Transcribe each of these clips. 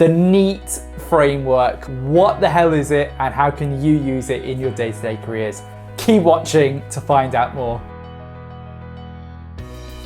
The N.E.A.T framework. What the hell is it and how can you use it in your day-to-day careers? Keep watching to find out more.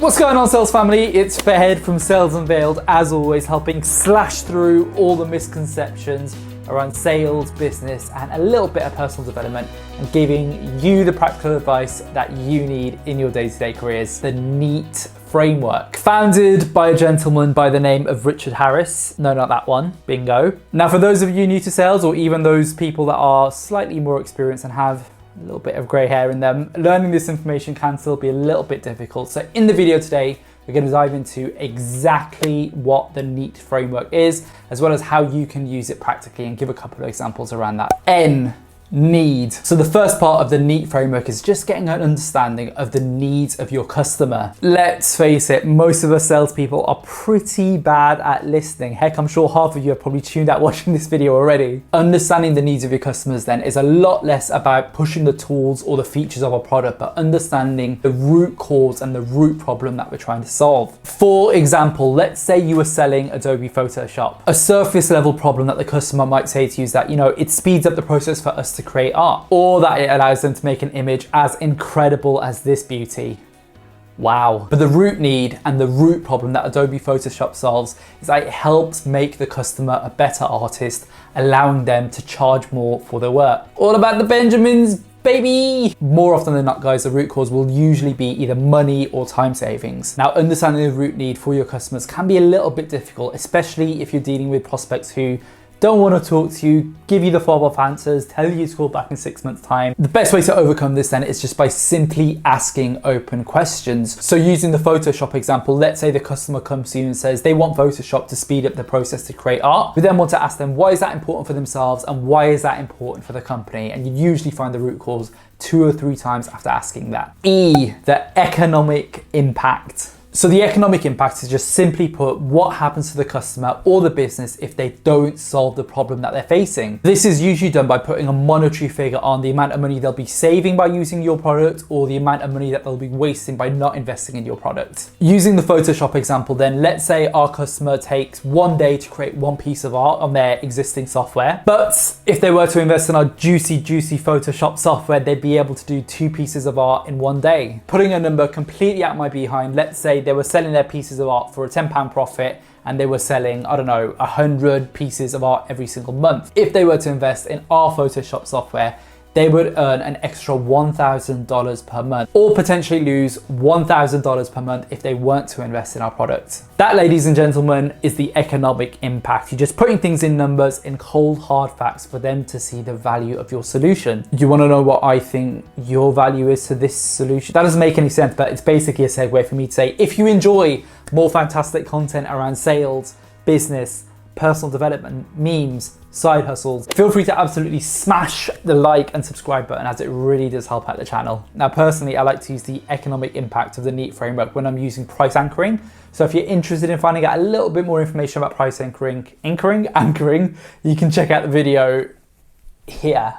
What's going on, sales family? It's Fahed from Sales Unveiled, as always, helping slash through all the misconceptions around sales, business, and a little bit of personal development, and giving you the practical advice that you need in your day-to-day careers. The N.E.A.T framework, founded by a gentleman by the name of Richard Harris. No, not that one, bingo. Now, for those of you new to sales, or even those people that are slightly more experienced and have a little bit of grey hair in them, learning this information can still be a little bit difficult. So in the video today, we're going to dive into exactly what the N.E.A.T framework is, as well as how you can use it practically, and give a couple of examples around that. Need. So the first part of the N.E.A.T framework is just getting an understanding of the needs of your customer. Let's face it, most of us salespeople are pretty bad at listening. Heck, I'm sure half of you have probably tuned out watching this video already. Understanding the needs of your customers then is a lot less about pushing the tools or the features of a product, but understanding the root cause and the root problem that we're trying to solve. For example, let's say you were selling Adobe Photoshop. A surface level problem that the customer might say to you is that, it speeds up the process for us to create art, or that it allows them to make an image as incredible as this beauty. Wow. But the root need and the root problem that Adobe Photoshop solves is that it helps make the customer a better artist, allowing them to charge more for their work. All about the Benjamins, baby! More often than not, guys, the root cause will usually be either money or time savings. Now, understanding the root need for your customers can be a little bit difficult, especially if you're dealing with prospects who don't want to talk to you, give you the fob-off answers, tell you to call back in 6 months' time. The best way to overcome this then is just by simply asking open questions. So using the Photoshop example, let's say the customer comes to you and says they want Photoshop to speed up the process to create art. We then want to ask them, why is that important for themselves and why is that important for the company? And you usually find the root cause 2 or 3 times after asking that. The economic impact. So the economic impact is just simply put what happens to the customer or the business if they don't solve the problem that they're facing. This is usually done by putting a monetary figure on the amount of money they'll be saving by using your product, or the amount of money that they'll be wasting by not investing in your product. Using the Photoshop example then, let's say our customer takes 1 day to create 1 piece of art on their existing software. But if they were to invest in our juicy Photoshop software, they'd be able to do 2 pieces of art in 1 day. Putting a number completely out my behind, let's say they were selling their pieces of art for a £10 profit and they were selling, 100 pieces of art every single month. If they were to invest in our Photoshop software, they would earn an extra $1,000 per month, or potentially lose $1,000 per month if they weren't to invest in our product. That, ladies and gentlemen, is the economic impact. You're just putting things in numbers, in cold, hard facts for them to see the value of your solution. You want to know what I think your value is to this solution? That doesn't make any sense, but it's basically a segue for me to say, if you enjoy more fantastic content around sales, business, personal development, memes, side hustles, feel free to absolutely smash the like and subscribe button, as it really does help out the channel. Now, personally, I like to use the economic impact of the N.E.A.T framework when I'm using price anchoring. So if you're interested in finding out a little bit more information about price anchoring, you can check out the video here.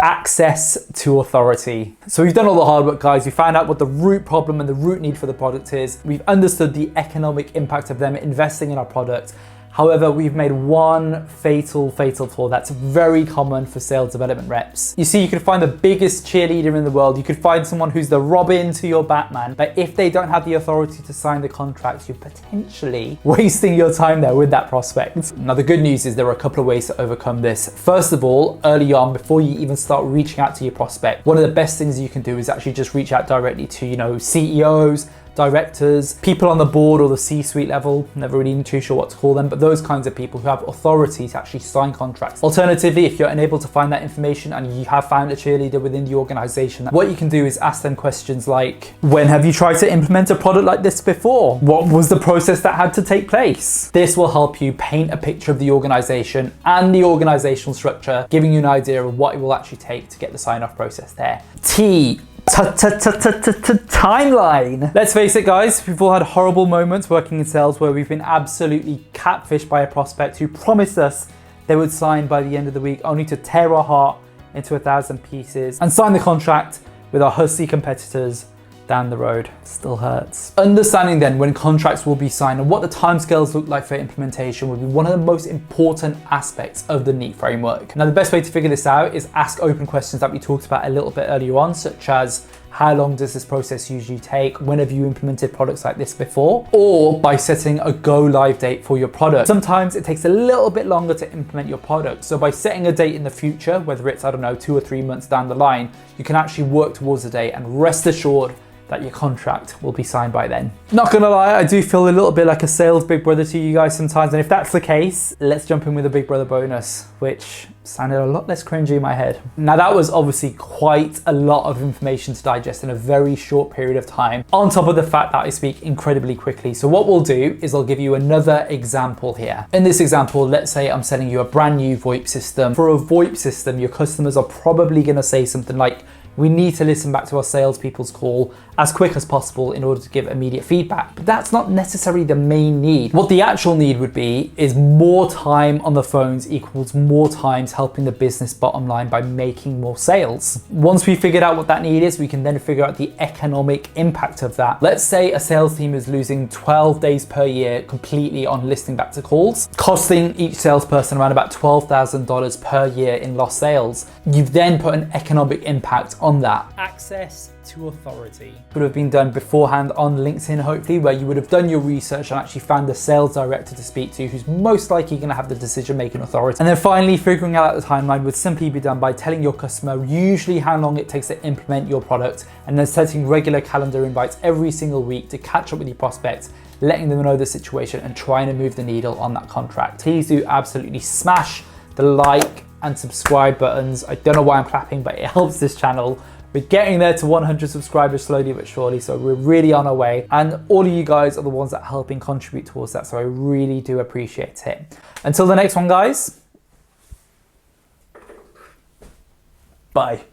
Access to authority. So we've done all the hard work, guys. We found out what the root problem and the root need for the product is. We've understood the economic impact of them investing in our product. However, we've made one fatal flaw that's very common for sales development reps. You see, you could find the biggest cheerleader in the world. You could find someone who's the Robin to your Batman, but if they don't have the authority to sign the contracts, you're potentially wasting your time there with that prospect. Now, the good news is there are a couple of ways to overcome this. First of all, early on, before you even start reaching out to your prospect, one of the best things you can do is actually just reach out directly to, CEOs, directors, people on the board or the C-suite level, never really too sure what to call them, but those kinds of people who have authority to actually sign contracts. Alternatively, if you're unable to find that information and you have found a cheerleader within the organization, what you can do is ask them questions like, when have you tried to implement a product like this before? What was the process that had to take place? This will help you paint a picture of the organization and the organizational structure, giving you an idea of what it will actually take to get the sign-off process there. Timeline. Let's face it, guys, we've all had horrible moments working in sales where we've been absolutely catfished by a prospect who promised us they would sign by the end of the week, only to tear our heart into 1,000 pieces and sign the contract with our hussy competitors down the road. Still hurts. Understanding then when contracts will be signed and what the timescales look like for implementation will be one of the most important aspects of the N.E.A.T framework. Now, the best way to figure this out is ask open questions that we talked about a little bit earlier on, such as how long does this process usually take? When have you implemented products like this before? Or by setting a go live date for your product. Sometimes it takes a little bit longer to implement your product. So by setting a date in the future, whether it's, I don't know, 2 or 3 months down the line, you can actually work towards the date and rest assured that your contract will be signed by then. Not gonna lie, I do feel a little bit like a sales big brother to you guys sometimes, and if that's the case, let's jump in with a big brother bonus, which sounded a lot less cringy in my head. Now that was obviously quite a lot of information to digest in a very short period of time, on top of the fact that I speak incredibly quickly. So what we'll do is I'll give you another example here. In this example, let's say I'm selling you a brand new VoIP system. For a VoIP system, your customers are probably gonna say something like, we need to listen back to our salespeople's call as quick as possible in order to give immediate feedback. But that's not necessarily the main need. What the actual need would be is more time on the phones equals more times helping the business bottom line by making more sales. Once we figured out what that need is, we can then figure out the economic impact of that. Let's say a sales team is losing 12 days per year completely on listening back to calls, costing each salesperson around about $12,000 per year in lost sales. You've then put an economic impact on that. Access to authority would have been done beforehand on LinkedIn, hopefully, where you would have done your research and actually found the sales director to speak to, who's most likely going to have the decision-making authority. And then finally, figuring out the timeline would simply be done by telling your customer usually how long it takes to implement your product, and then setting regular calendar invites every single week to catch up with your prospects, letting them know the situation and trying to move the needle on that contract. Please do absolutely smash the like and subscribe buttons. I don't know why I'm clapping, but it helps this channel. We're getting there to 100 subscribers slowly but surely, so we're really on our way. And all of you guys are the ones that are helping contribute towards that, so I really do appreciate it. Until the next one, guys, bye.